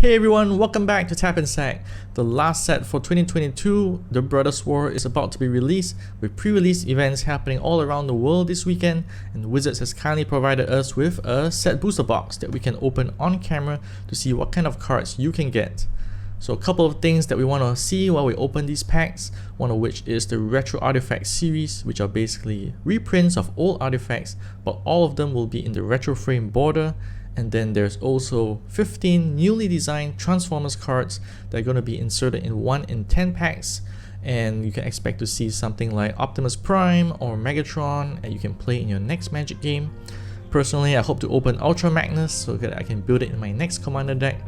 Hey everyone, welcome back to Tap Sac. The last set for 2022, The Brothers War, is about to be released, with pre-release events happening all around the world this weekend, and Wizards has kindly provided us with a set booster box that we can open on camera to see what kind of cards you can get. So a couple of things that we want to see while we open these packs, one of which is the Retro Artifact series, which are basically reprints of old artifacts, but all of them will be in the retro frame border. And then there's also 15 newly designed Transformers cards that are going to be inserted in 1 in 10 packs. And you can expect to see something like Optimus Prime or Megatron, and you can play in your next Magic game. Personally, I hope to open Ultra Magnus so that I can build it in my next Commander deck.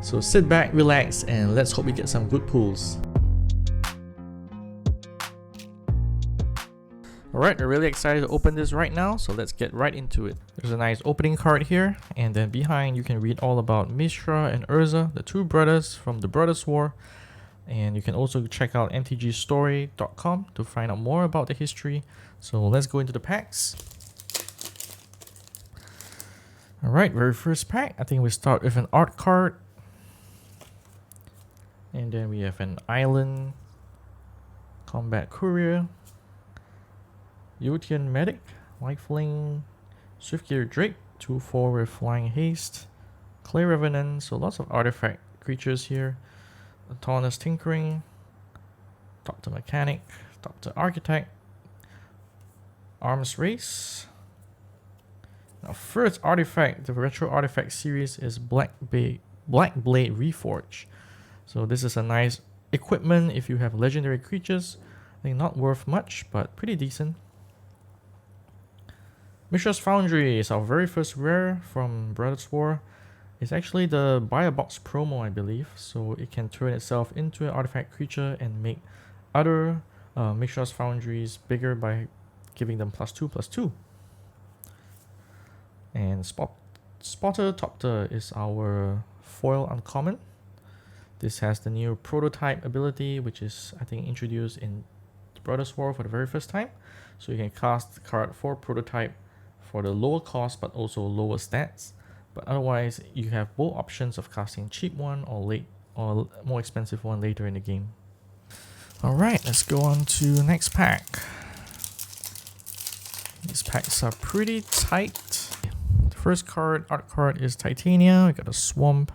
So sit back, relax, and let's hope we get some good pulls. Alright, we're really excited to open this right now, so let's get right into it. There's a nice opening card here, and then behind you can read all about Mishra and Urza, the two brothers from the Brothers War. And you can also check out mtgstory.com to find out more about the history. So let's go into the packs. Alright, very first pack, I think we start with an art card. And then we have an Island Combat Courier, Yotian Medic, Lifelink, Swiftgear Drake, 2/4 with Flying Haste, Clay Revenant, so lots of artifact creatures here. Autonomous Tinkering, Doctor Mechanic, Doctor Architect, Arms Race. Now first artifact, the Retro Artifact series is Black Blade Reforge. So this is a nice equipment if you have legendary creatures. I think not worth much, but pretty decent. Mishra's Foundry is our very first rare from Brothers War. It's actually the buy a box promo, I believe, so it can turn itself into an artifact creature and make other Mishra's Foundries bigger by giving them +2/+2. And Spotter Topter is our foil uncommon. This has the new prototype ability, which is I think introduced in the Brothers War for the very first time. So you can cast the card for prototype for the lower cost but also lower stats. But otherwise you have both options of casting cheap one or more expensive one later in the game. Alright, let's go on to next pack. These packs are pretty tight. The first card, art card, is Titania. We got a Swamp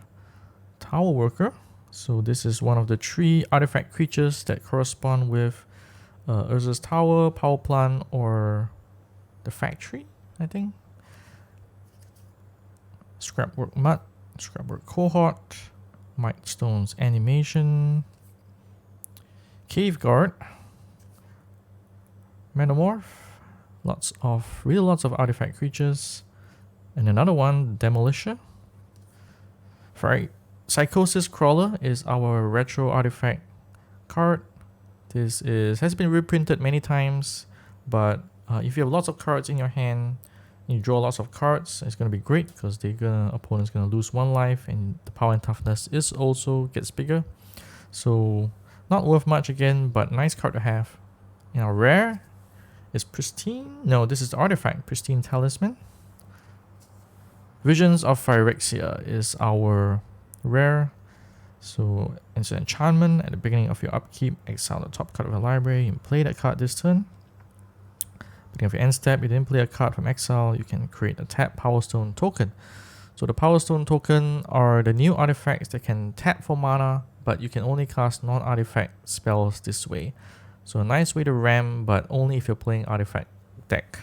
Tower Worker. So this is one of the 3 artifact creatures that correspond with Urza's Tower, Power Plant, or the Factory, I think. Scrapwork Mud, Scrapwork Cohort, Mightstone's Animation, Cave Guard, Metamorph, really lots of artifact creatures, and another one, Demolisher. Psychosis Crawler is our retro artifact card. This has been reprinted many times, but if you have lots of cards in your hand, you draw lots of cards, it's going to be great because the opponent's going to lose 1 life, and the power and toughness gets bigger. So not worth much again, but nice card to have. And our rare is Pristine. No, this is the artifact, Pristine Talisman. Visions of Phyrexia is our rare. So it's an enchantment. At the beginning of your upkeep, exile the top card of the library and play that card this turn. Beginning of your end step, you didn't play a card from exile, you can create a tap Power Stone token. So the Power Stone token are the new artifacts that can tap for mana, but you can only cast non-artifact spells this way. So a nice way to ram, but only if you're playing artifact deck.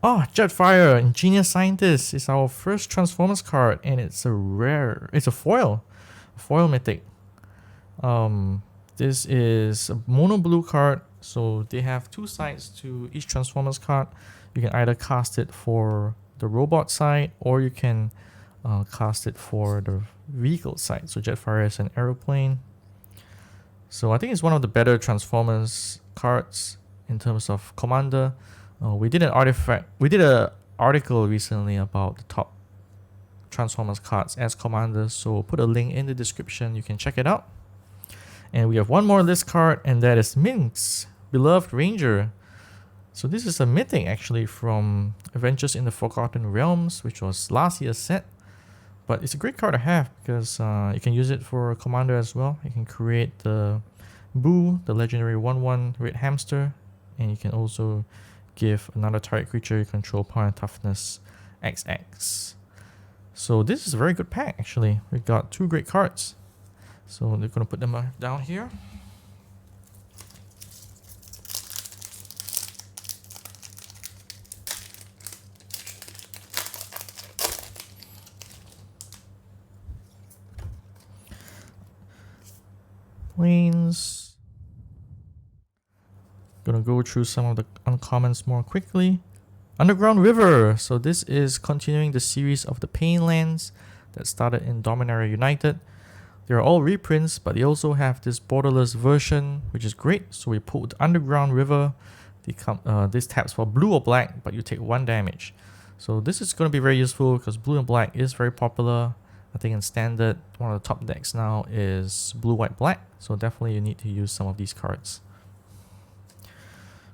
Oh, Jetfire, Ingenious Scientist is our first Transformers card, and it's a foil mythic. This is a mono blue card, so they have 2 sides to each Transformers card. You can either cast it for the robot side, or you can cast it for the vehicle side. So Jetfire is an aeroplane. So I think it's one of the better Transformers cards in terms of commander. We did an article recently about the top Transformers cards as commanders, so we'll put a link in the description, you can check it out. And we have one more list card, and that is Minx, Beloved Ranger. So this is a mythic actually from Adventures in the Forgotten Realms, which was last year's set. But it's a great card to have because you can use it for commander as well. You can create the Boo, the legendary 1/1 red hamster, and you can also give another target creature you control power and toughness XX. So this is a very good pack actually. We got 2 great cards. So we're gonna put them down here. Planes. Gonna go through some of the uncommons more quickly. Underground River. So this is continuing the series of the Pain Lands that started in Dominaria United. They're all reprints, but they also have this borderless version, which is great. So we pulled Underground River. This taps for blue or black, but you take 1 damage. So this is going to be very useful because blue and black is very popular. I think in standard, one of the top decks now is blue, white, black. So definitely you need to use some of these cards.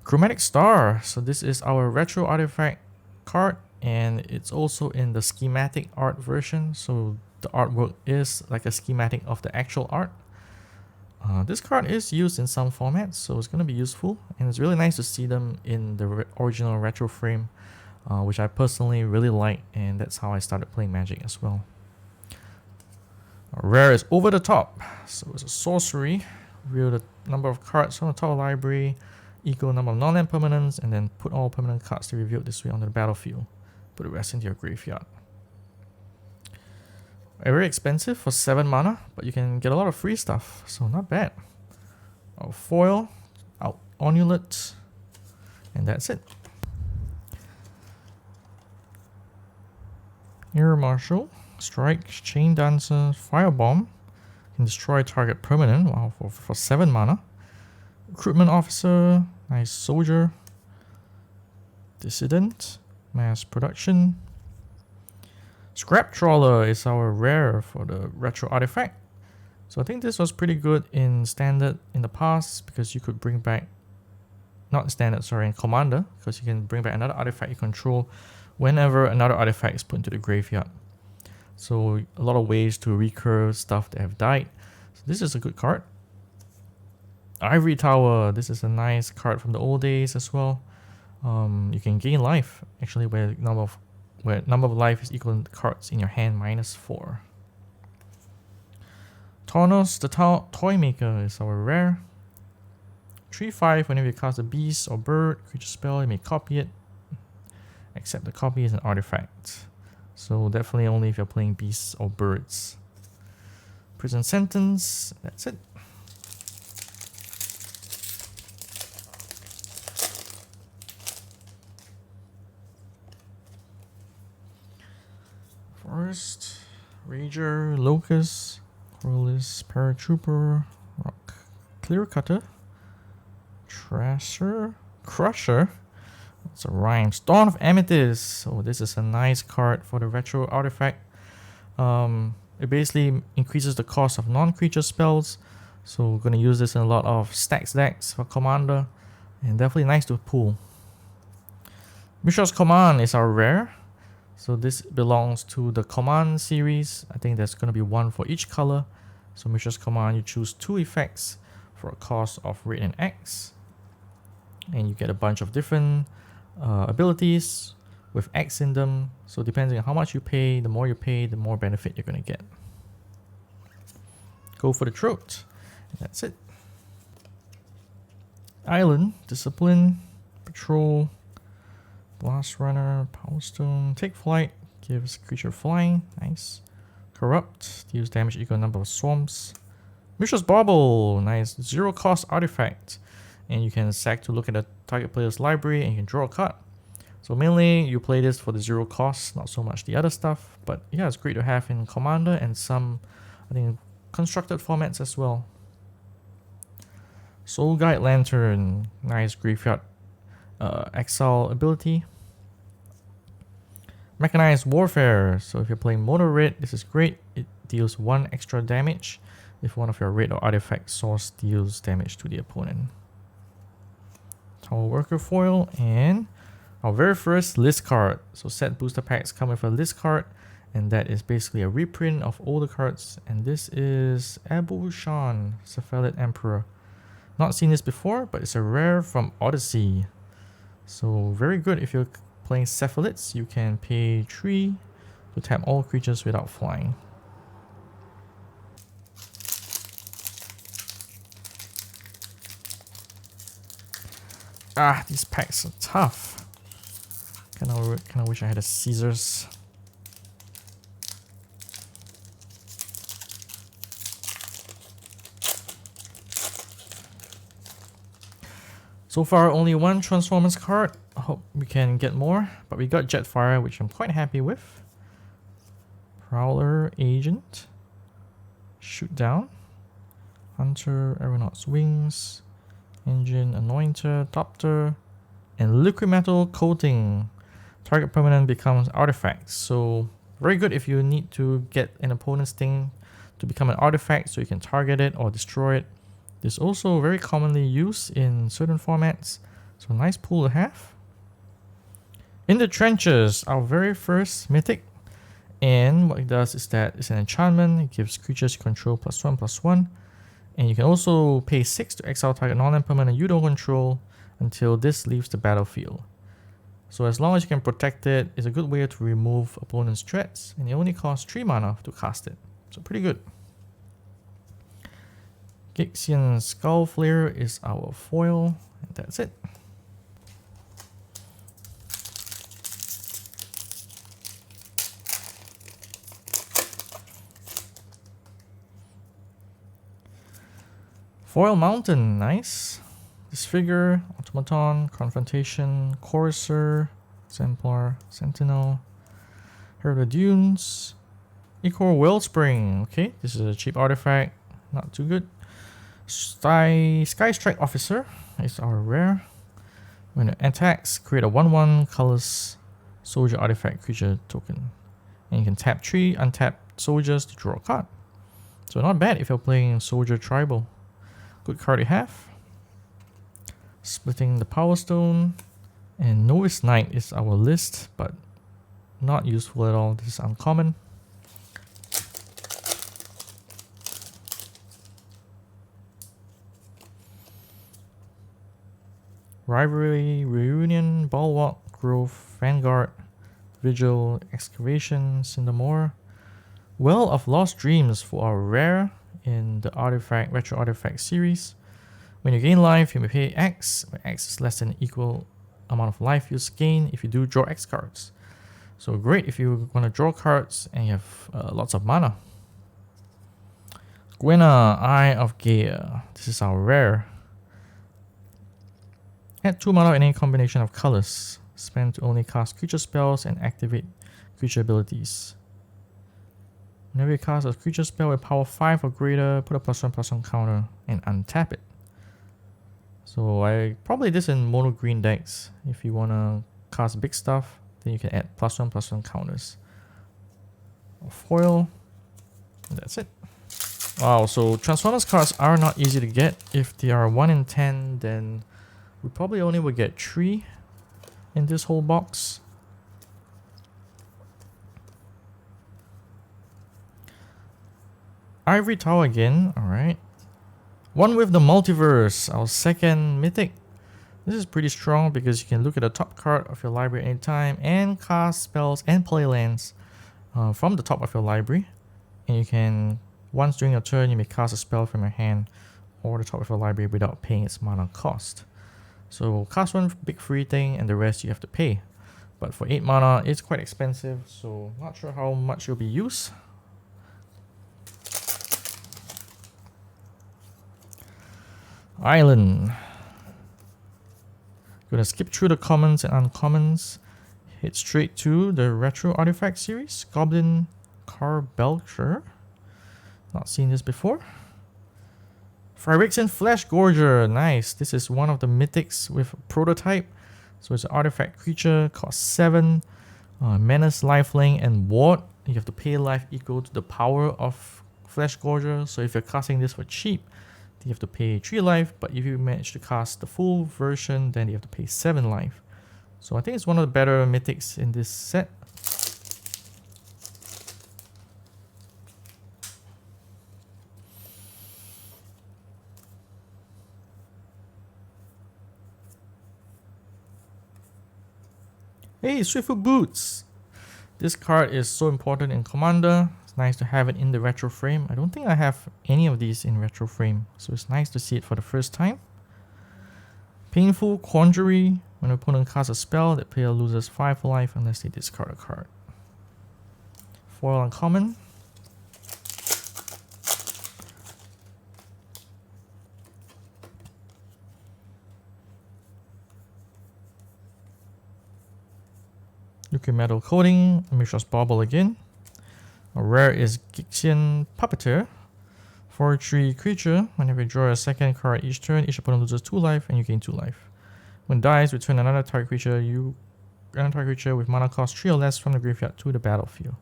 Chromatic Star. So this is our retro artifact card, and it's also in the schematic art version. So the artwork is like a schematic of the actual art. This card is used in some formats, so it's going to be useful, and it's really nice to see them in the original retro frame, which I personally really like, and that's how I started playing Magic as well. Rare is Over the Top. So it's a sorcery. Reveal the number of cards from the top of the library, equal number of non-land permanents, and then put all permanent cards to reveal this way onto the battlefield. Put the rest into your graveyard. Very expensive for 7 mana, but you can get a lot of free stuff, so not bad. Our foil, our Onulet, and that's it. Air Marshal, Strike, Chain Dancer, Firebomb. Can destroy target permanent, wow, for 7 mana. Recruitment Officer, nice Soldier. Dissident, Mass Production. Scrap Trawler is our rare for the retro artifact. So I think this was pretty good in standard in the past because you could bring back, not standard, sorry, in commander, because you can bring back another artifact you control whenever another artifact is put into the graveyard. So a lot of ways to recurve stuff that have died. So this is a good card. Ivory Tower, this is a nice card from the old days as well. You can gain life actually where number of life is equal to cards in your hand -4. Taunos, the Toy Maker, is our rare. 3/5, whenever you cast a beast or bird creature spell, you may copy it, except the copy is an artifact. So definitely only if you're playing beasts or birds. Prison Sentence, that's it. Forest, Rager, Locust, Prerelease, Paratrooper, Rock, Clear Cutter, Trasher, Crusher. That's a rhyme. Storm of Amethyst. So this is a nice card for the retro artifact. It basically increases the cost of non-creature spells. So we're going to use this in a lot of stacks decks for commander, and definitely nice to pull. Mishra's Command is our rare. So this belongs to the Command series. I think there's going to be 1 for each color. So Mishra's Command, you choose 2 effects for a cost of red and X. And you get a bunch of different abilities with X in them. So depending on how much you pay, the more you pay, the more benefit you're going to get. Go for the throat. And that's it. Island, Discipline, Patrol, Blast Runner, Power Stone, Take Flight, gives creature flying, nice. Corrupt, deals damage equal to number of swamps. Mishra's Bauble, nice 0 cost artifact. And you can sack to look at the target player's library and you can draw a card. So mainly you play this for the 0 cost, not so much the other stuff. But yeah, it's great to have in Commander and some, I think, constructed formats as well. Soul Guide Lantern, nice graveyard exile ability. Mechanized Warfare, so if you're playing Mono Red, this is great. It deals 1 extra damage if one of your red or artifact source deals damage to the opponent. Tower Worker Foil, and our very first list card. So set booster packs come with a list card, And that is basically a reprint of older cards. And this is Abu Shan, Cephalid Emperor. Not seen this before, but it's a rare from Odyssey. So very good if you're playing Cephalids. You can pay 3 to tap all creatures without flying. Ah, these packs are tough. Kinda wish I had a Caesars. So far, only one Transformers card. I hope we can get more, but we got Jetfire, which I'm quite happy with. Prowler Agent. Shoot Down. Hunter, Aeronaut's Wings. Engine, Anointer, Topter. And Liquid Metal Coating. Target permanent becomes artifact. So, very good if you need to get an opponent's thing to become an artifact so you can target it or destroy it. This is also very commonly used in certain formats, so nice pool to have. In the Trenches, our very first mythic, and what it does is that it's an enchantment. It gives creatures you control +1/+1, and you can also pay 6 to exile target non-land permanent you don't control until this leaves the battlefield. So as long as you can protect it, it's a good way to remove opponent's threats, and it only costs 3 mana to cast it, so pretty good. Gixian Skull Flare is our foil, and that's it. Foil Mountain, nice. Disfigure, Automaton, Confrontation, Courser, Exemplar, Sentinel, Herald of Dunes, Ichor Wellspring. Okay, this is a cheap artifact, not too good. Sky Strike Officer is our rare. When it attacks, create a 1/1 colorless soldier artifact creature token. And you can tap 3 untapped soldiers to draw a card. So not bad if you're playing Soldier Tribal. Good card to have. Splitting the Power Stone. And Novice Knight is our list, but not useful at all. This is uncommon. Rivalry, Reunion, Bulwark, Grove, Vanguard, Vigil, Excavation, Cindermore. Well of Lost Dreams for our rare in the Artifact Retro Artifact series. When you gain life, you may pay X, where X is less than equal amount of life you gain if you do draw X cards. So great if you want to draw cards and you have lots of mana. Gwenna, Eye of Gaia. This is our rare. Add 2 mana in any combination of colors. Spend to only cast creature spells and activate creature abilities. Whenever you cast a creature spell with power 5 or greater, put a +1/+1 counter and untap it. So I probably this in mono green decks. If you want to cast big stuff, then you can add +1/+1 counters. Foil. And that's it. Wow, so Transformers cards are not easy to get. If they are 1 in 10, then we probably only will get 3 in this whole box. Ivory Tower again, alright. One with the Multiverse, our second mythic. This is pretty strong because you can look at the top card of your library anytime and cast spells and play lands from the top of your library. And you can, once during your turn, you may cast a spell from your hand or the top of your library without paying its mana cost. So cast one big free thing and the rest you have to pay. But for 8 mana, it's quite expensive, so not sure how much will be used. Island. Gonna skip through the commons and uncommons. Hit straight to the Retro Artifact series. Goblin Carbelcher. Not seen this before. Phyrexian Flesh Gorger, nice. This is one of the mythics with prototype. So it's an artifact creature, costs 7. Menace, Lifelink, and Ward. You have to pay life equal to the power of Flesh Gorger. So if you're casting this for cheap, then you have to pay 3 life. But if you manage to cast the full version, then you have to pay 7 life. So I think it's one of the better mythics in this set. Hey, Swiftfoot Boots! This card is so important in Commander. It's nice to have it in the retro frame. I don't think I have any of these in retro frame, so it's nice to see it for the first time. Painful Quandary. When an opponent casts a spell, that player loses 5 life unless they discard a card. Foil uncommon. Nuclear Metal Coating, Mishra's Bauble again. A rare is Gixian Puppeteer. 4/3 creature. Whenever you draw a second card each turn, each opponent loses 2 life and you gain 2 life. When dies, return another target creature with mana cost 3 or less from the graveyard to the battlefield.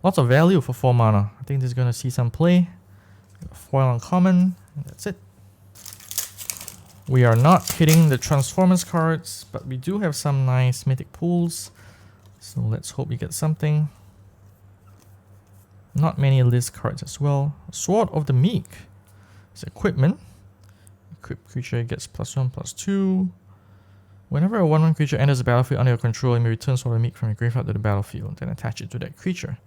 Lots of value for 4 mana. I think this is going to see some play. Foil uncommon, and that's it. We are not hitting the Transformers cards, but we do have some nice mythic pools. So let's hope we get something. Not many list cards as well. Sword of the Meek. It's equipment. Equipped creature gets +1/+2. Whenever a 1/1 creature enters the battlefield under your control, you may return Sword of the Meek from your graveyard to the battlefield, then attach it to that creature.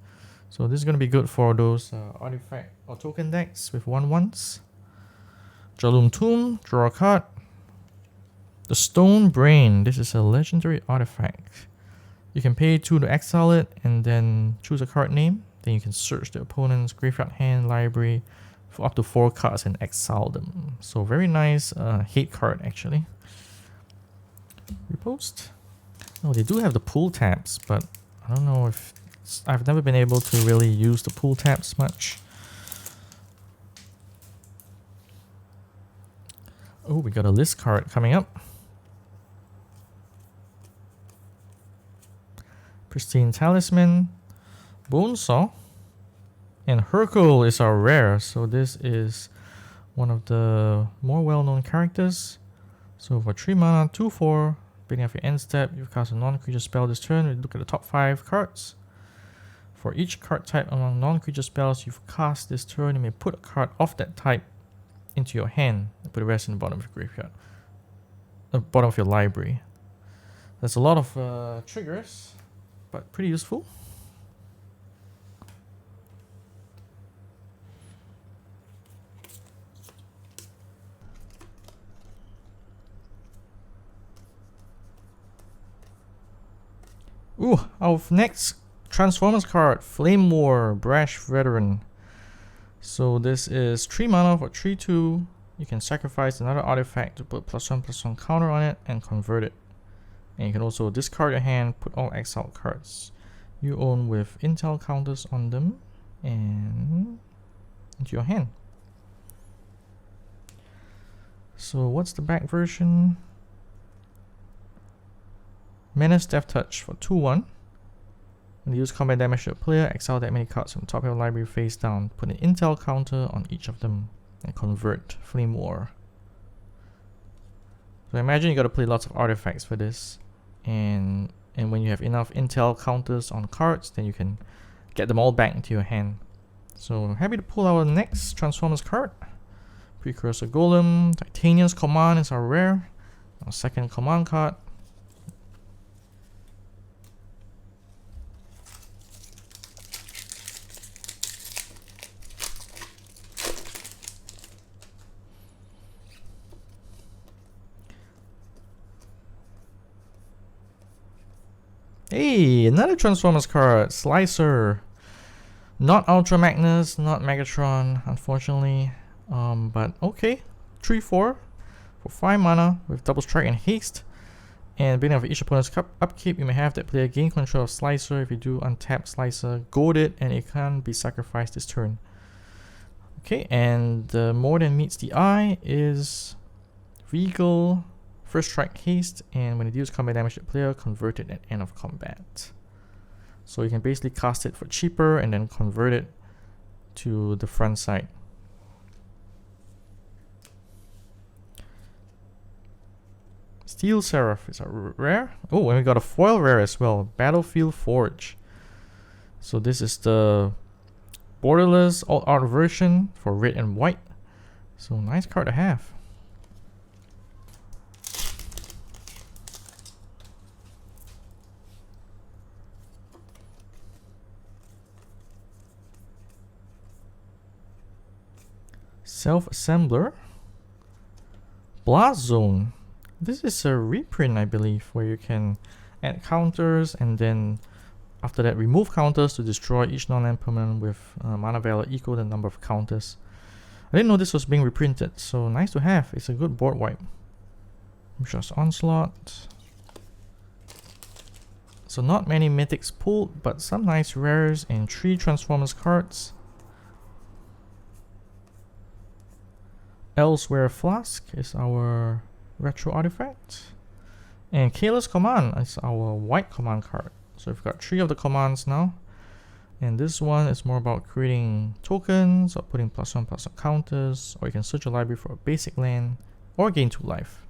So this is going to be good for those artifact or token decks with 1/1s. Jalum Tomb, draw a card. The Stone Brain. This is a legendary artifact. You can pay 2 to exile it and then choose a card name. Then you can search the opponent's graveyard, hand, library for up to 4 cards and exile them. So very nice hate card actually. Repost. Oh, they do have the pull tabs, but I don't know if I've never been able to really use the pull tabs much. Oh, we got a list card coming up. Pristine Talisman, Bonesaw, and Hercule is our rare. So this is one of the more well-known characters. So for 3 mana, 2/4, beginning of your end step, you cast a non-creature spell this turn. We look at the top 5 cards. For each card type among non-creature spells you've cast this turn, you may put a card of that type into your hand and put the rest in the bottom of your graveyard. The bottom of your library. There's a lot of triggers, but pretty useful. Ooh, our next Transformers card, Flame War, Brash Veteran. So this is 3 mana for 3/2. You can sacrifice another artifact to put +1/+1 counter on it and convert it. And you can also discard your hand, put all exiled cards you own with intel counters on them and into your hand. So what's the back version? Menace Death Touch for 2/1. When you use combat damage to a player, exile that many cards from the top of your library face down. Put an intel counter on each of them and convert Flame War. So imagine you got to play lots of artifacts for this, and when you have enough intel counters on cards, then you can get them all back into your hand. So happy to pull our next Transformers card. Precursor Golem, Titania's Command is our rare. Our second command card. Hey, another Transformers card, Slicer. Not Ultra Magnus, not Megatron, unfortunately. But okay. 3/4 for 5 mana with double strike and haste. And beginning of each opponent's upkeep, you may have that player gain control of Slicer. If you do, untap Slicer, goad it, and it can be sacrificed this turn. Okay, and more than meets the eye is Regal. First strike haste, and when it deals combat damage to the player, convert it at end of combat. So you can basically cast it for cheaper and then convert it to the front side. Steel Seraph is a rare. Oh, and we got a foil rare as well, Battlefield Forge. So this is the borderless all out version for red and white. So nice card to have. Self-assembler. Blast Zone. This is a reprint, I believe, where you can add counters and then after that remove counters to destroy each non-land permanent with mana value equal to the number of counters. I didn't know this was being reprinted, so nice to have. It's a good board wipe. Mishra's Onslaught. So not many mythics pulled, but some nice rares and 3 Transformers cards. Elsewhere Flask is our retro artifact. And Careless Command is our white command card. So we've got 3 of the commands now. And this one is more about creating tokens or putting +1/+1 counters, or you can search your library for a basic land or gain 2 life.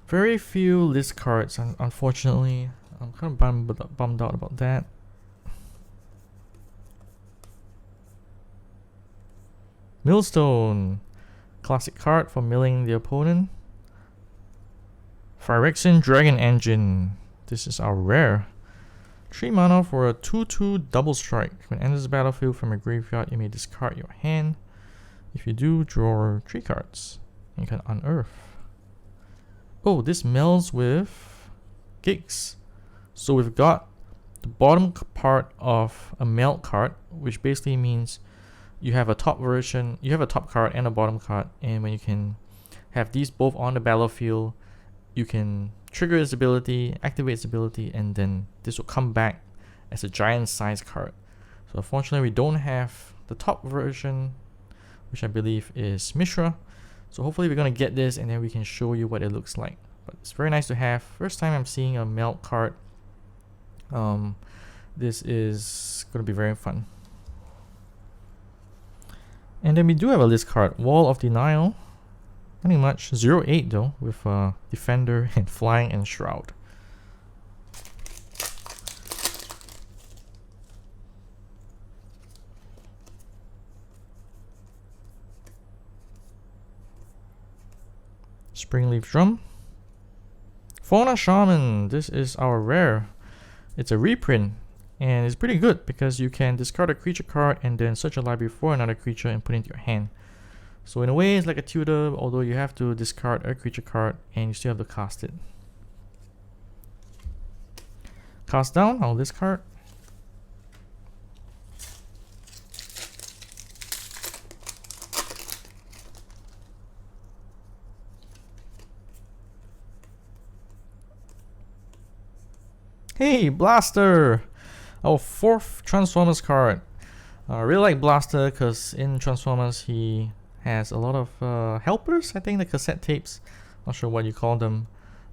Very few list cards, unfortunately. I'm kind of bummed out about that. Millstone, classic card for milling the opponent. Phyrexian Dragon Engine. This is our rare. 3 mana for a 2/2 double strike. When it enters the battlefield from your graveyard, you may discard your hand. If you do, draw 3 cards. You can unearth. Oh, this melds with gigs. So we've got the bottom part of a meld card, which basically means you have a top version, you have a top card and a bottom card, and when you can have these both on the battlefield, you can trigger its ability, activate its ability, and then this will come back as a giant size card. So unfortunately we don't have the top version, which I believe is Mishra. So hopefully we're going to get this and then we can show you what it looks like. But it's very nice to have. First time I'm seeing a melt card. This is going to be very fun. And then we do have a list card, Wall of Denial. Nothing much, 0/8 though, with Defender and Flying and Shroud. Springleaf Drum. Fauna Shaman, this is our rare. It's a reprint. And it's pretty good because you can discard a creature card and then search a library for another creature and put it into your hand. So in a way it's like a tutor, although you have to discard a creature card and you still have to cast it. Cast down our list card. Hey, Blaster! Our 4th Transformers card. I really like Blaster because in Transformers he has a lot of helpers, I think the cassette tapes. Not sure what you call them.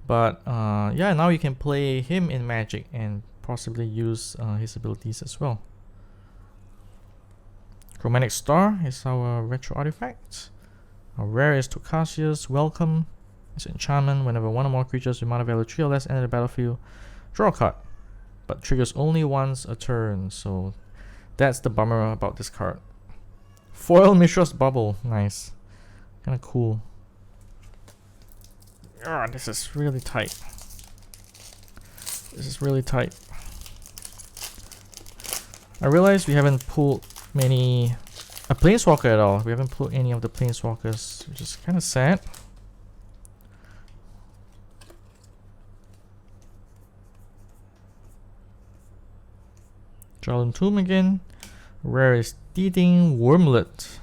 But yeah, now you can play him in Magic and possibly use his abilities as well. Chromatic Star is our retro artifact. Our rare is Tokasia's Welcome. It's an enchantment. Whenever one or more creatures with mana value 3 or less enter the battlefield, draw a card. But triggers only once a turn, so that's the bummer about this card. Foil Mishra's Bubble, nice. Kinda cool. Ah, this is really tight. This is really tight. I realize we haven't pulled a Planeswalker at all. We haven't pulled any of the Planeswalkers, which is kinda sad. Jarlan Tomb again. Rare is Teething Wormlet.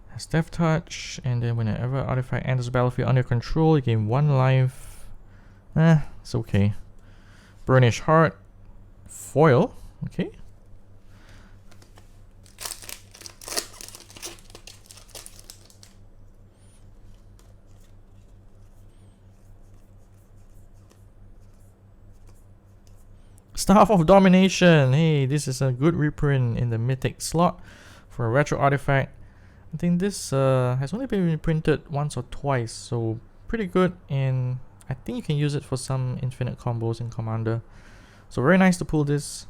Has Death Touch, and then whenever artifact enters the battlefield under control, you gain 1 life. It's okay. Burnished Heart. Foil. Okay. Staff of Domination. Hey, this is a good reprint in the Mythic slot for a retro artifact. I think this has only been reprinted once or twice, so pretty good, and I think you can use it for some infinite combos in Commander. So very nice to pull this.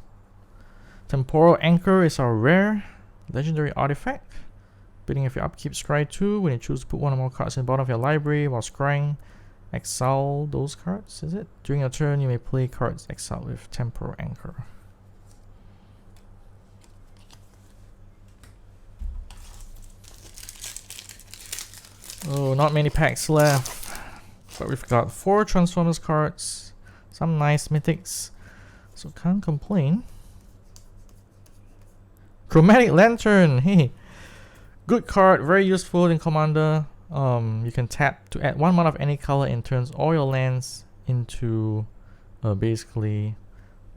Temporal Anchor is our rare legendary artifact. Bidding if your upkeep scry 2, when you choose to put 1 or more cards in the bottom of your library while scrying, exile those cards, is it? During your turn, you may play cards exiled with Temporal Anchor. Oh, not many packs left. But we've got 4 Transformers cards, some nice mythics, so can't complain. Chromatic Lantern, hey, good card, very useful in Commander. You can tap to add 1 mana of any color and turns all your lands into basically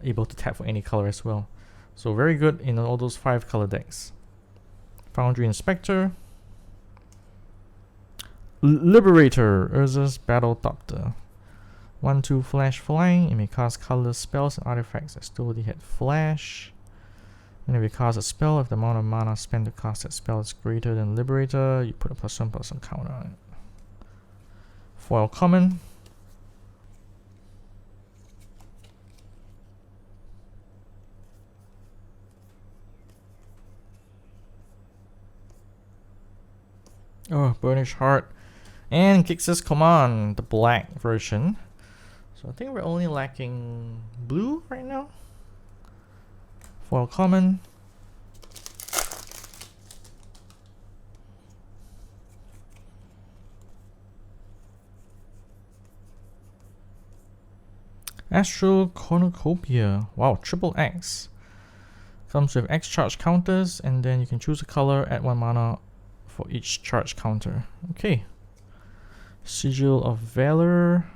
able to tap for any color as well. So very good in all those 5 color decks. Foundry Inspector, Liberator, Urza's Battle Doctor. 1/2 flash flying. It may cast colorless spells and artifacts that still had flash. Whenever you cast a spell, if the amount of mana spent to cast that spell is greater than Liberator, you put a +1/+1 counter on it. Foil common. Oh, Burnished Heart. And Kix's Command, the black version. So I think we're only lacking blue right now. Foil common. Astral Cornucopia. Wow, triple X. Comes with X charge counters, and then you can choose a color, add 1 mana for each charge counter. Okay. Sigil of Valor.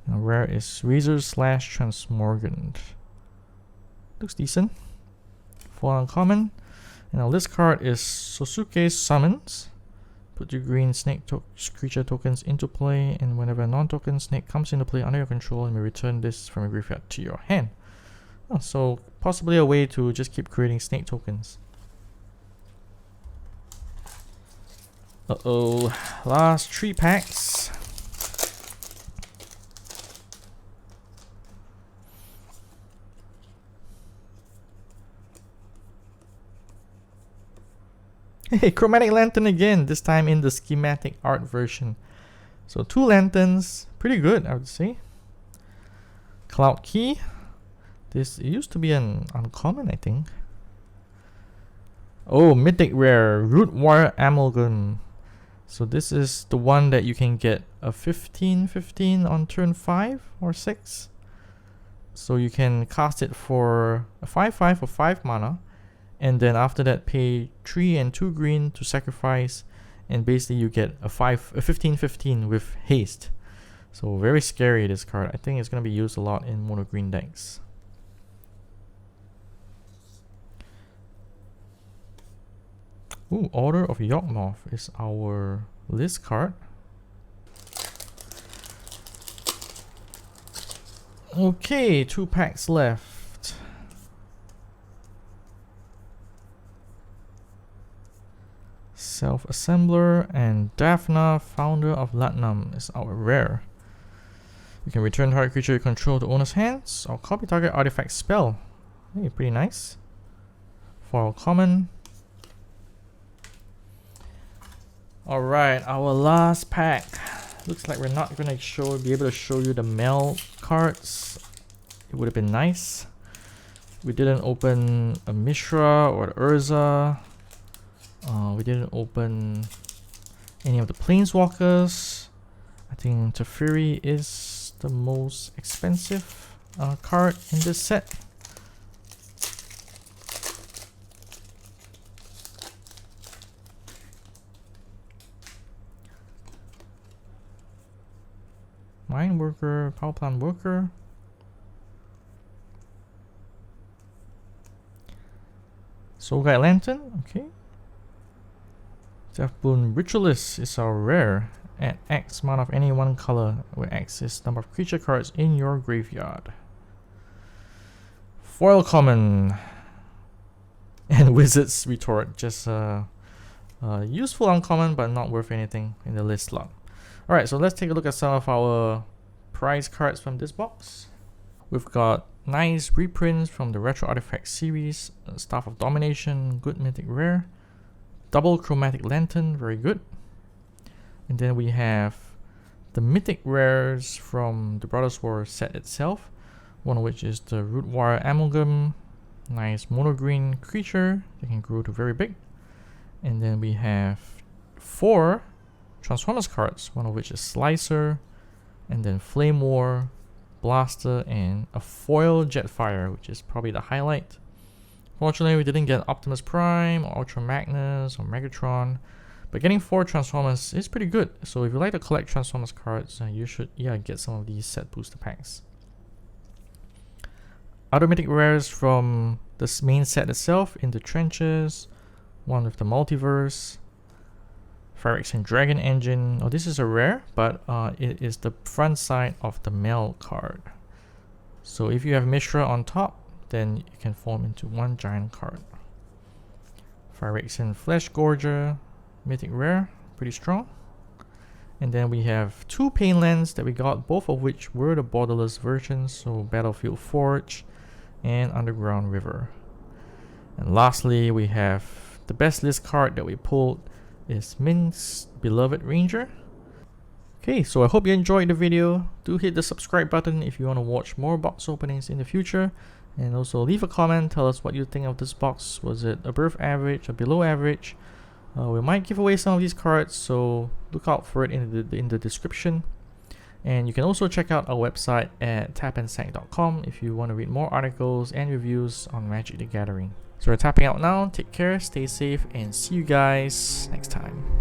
And rare is Razor Slash Transmorgant. Looks decent. Foil uncommon. And now this card is Sosuke Summons. Put your green snake creature tokens into play, and whenever a non-token snake comes into play under your control, you may return this from your graveyard to your hand. Oh, so possibly a way to just keep creating snake tokens. Uh-oh, last 3 packs. Hey, Chromatic Lantern again, this time in the schematic art version. So 2 lanterns, pretty good I would say. Cloud Key. This used to be an uncommon, I think. Oh, mythic rare, Root Wire Amalgam. So this is the one that you can get a 15/15 on turn 5 or 6. So you can cast it for a 5/5 for 5 mana. And then after that pay 3 and 2 green to sacrifice, and basically you get a 15/15 with haste. So very scary, this card. I think it's going to be used a lot in mono green decks. Ooh, Order of Yawgmoth is our list card. Okay, 2 packs left. Self-Assembler and Daphna, Founder of Latnam, is our rare. You can return target creature you control to owner's hands, or copy target artifact spell. Hey, pretty nice. Foil common. Alright, our last pack. Looks like we're not gonna be able to show you the mail cards. It would have been nice. We didn't open a Mishra or Urza. We didn't open any of the Planeswalkers. I think Teferi is the most expensive card in this set. Mine Worker, Power Plant Worker. Soulguide Lantern, okay. Deathboon Ritualist is our rare. Add X amount of any one color, where X is number of creature cards in your graveyard. Foil common. And Wizard's Retort, just useful uncommon but not worth anything in the list slot. Alright, so let's take a look at some of our prize cards from this box. We've got nice reprints from the Retro Artifact series, Staff of Domination, good mythic rare, double Chromatic Lantern, very good. And then we have the mythic rares from the Brothers War set itself, one of which is the Root Wire Amalgam, nice mono green creature that can grow to very big. And then we have 4 Transformers cards, one of which is Slicer, and then Flame War, Blaster, and a foil Jetfire, which is probably the highlight. Fortunately, we didn't get Optimus Prime or Ultra Magnus or Megatron, but getting 4 Transformers is pretty good. So if you like to collect Transformers cards, you should get some of these set booster packs. Other mythic rares from this main set itself: In the Trenches, one with the Multiverse, Phyrexian Dragon Engine. Oh, this is a rare, but it is the front side of the Mel card. So if you have Mishra on top, then it can form into one giant card. Phyrexian Flesh Gorger, mythic rare, pretty strong. And then we have 2 Painlands that we got, both of which were the borderless versions, so Battlefield Forge and Underground River. And lastly, we have the best list card that we pulled is Mink's Beloved Ranger. Okay, so I hope you enjoyed the video. Do hit the subscribe button if you want to watch more box openings in the future. And also leave a comment, tell us what you think of this box. Was it above average or below average? We might give away some of these cards, so look out for it in the description. And you can also check out our website at tapandsac.com if you want to read more articles and reviews on Magic the Gathering. So we're tapping out now. Take care, stay safe, and see you guys next time.